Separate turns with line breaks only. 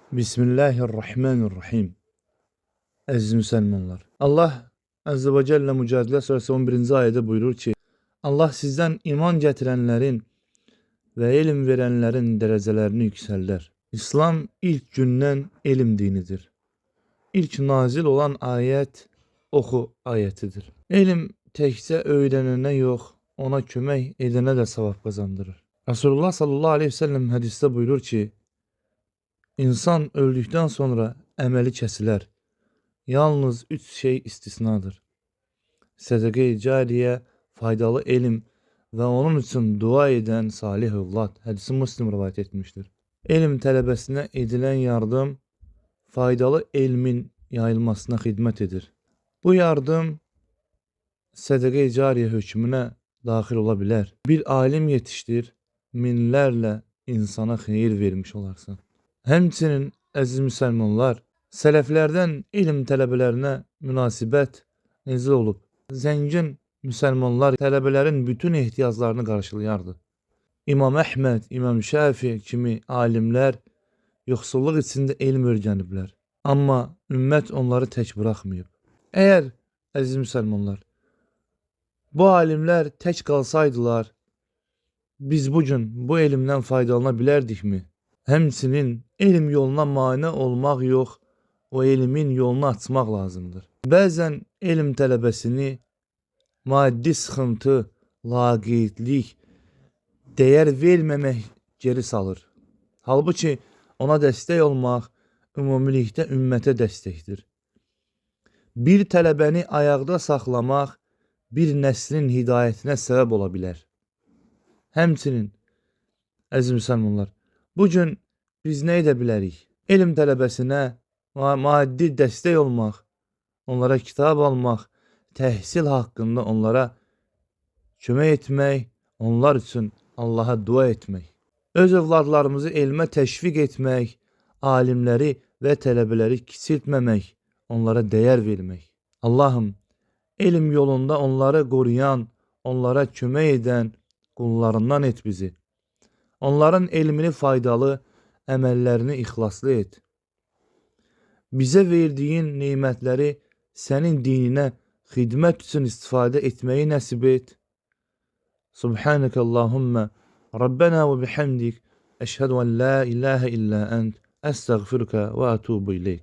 Bismillahirrahmanirrahim. Əziz müsəlmanlar. Allah Əzze və Cəllə Mücadilə Suresi 11-ci ayədə buyurur ki, Allah sizdən iman gətirənlərin və elm verənlərin dərəcələrini yüksəldər. İslam ilk gündən elm dinidir. İlk nazil olan ayət oxu ayətidir. Elm təkcə öyrənənə yox, ona kömək edənə də savab qazandırır. Resulullah sallallahu aleyhi ve sellem hədisdə buyurur ki, İnsan öldükdən sonra əməli kəsilər. Yalnız 3 şey istisnadır. Sədəqə-i cariyə, faydalı elm və onun üçün dua edən salih övlad. Hədisi Müslim rivayet etmişdir. Elm tələbəsinə edilən yardım faydalı elmin yayılmasına xidmət edir. Bu yardım sədəqə-i cariyə hökmünə daxil ola bilər. Bir alim yetişdir, minlərlə insana xeyir vermiş olarsan. Həmçinin, əziz müsəlmanlar, sələflərdən elm tələbələrinə münasibət necə olub? Zəngin müsəlmanlar tələbələrin bütün ehtiyaclarını qarşılayardı. İmam Əhməd, İmam Şəfi kimi alimlər yoxsulluq içində elm öyrəniblər. Amma ümmət onları tək buraxmayıb. Əgər, əziz müsəlmanlar, bu alimlər tək qalsaydılar, biz bugün bu elmdən faydalana bilərdikmi? Həmçinin elm yoluna mane olmaq yox, o elmin yolunu açmaq lazımdır. Bəzən elm tələbəsini maddi sıxıntı, laqeydlik, dəyər verməmək geri salır. Halbuki ona dəstək olmaq ümumilikdə ümmətə dəstəkdir. Bir tələbəni ayaqda saxlamaq bir nəslin hidayətinə səbəb ola bilər. Həmçinin, əziz müsəlmanlar, bugün biz nə edə bilərik? Elm tələbəsinə maddi dəstək olmaq, onlara kitab almaq, təhsil haqqında onlara kömək etmək, onlar üçün Allaha dua etmək. Öz övladlarımızı elmə təşviq etmək, alimləri və tələbələri kiçiltməmək, onlara dəyər vermək. Allahım, elm yolunda onları qoruyan, onlara kömək edən qullarından et bizi. Onların elmini faydalı, əməllərini ixlaslı et. Bizə verdiyin neymətləri sənin dininə xidmət üçün istifadə etməyi nəsib et. Subhanəkə Allahümmə Rabbənə və bihamdik əşhədu ən la ilahə illə ənt əstəğfirkə və ətubu ileyk.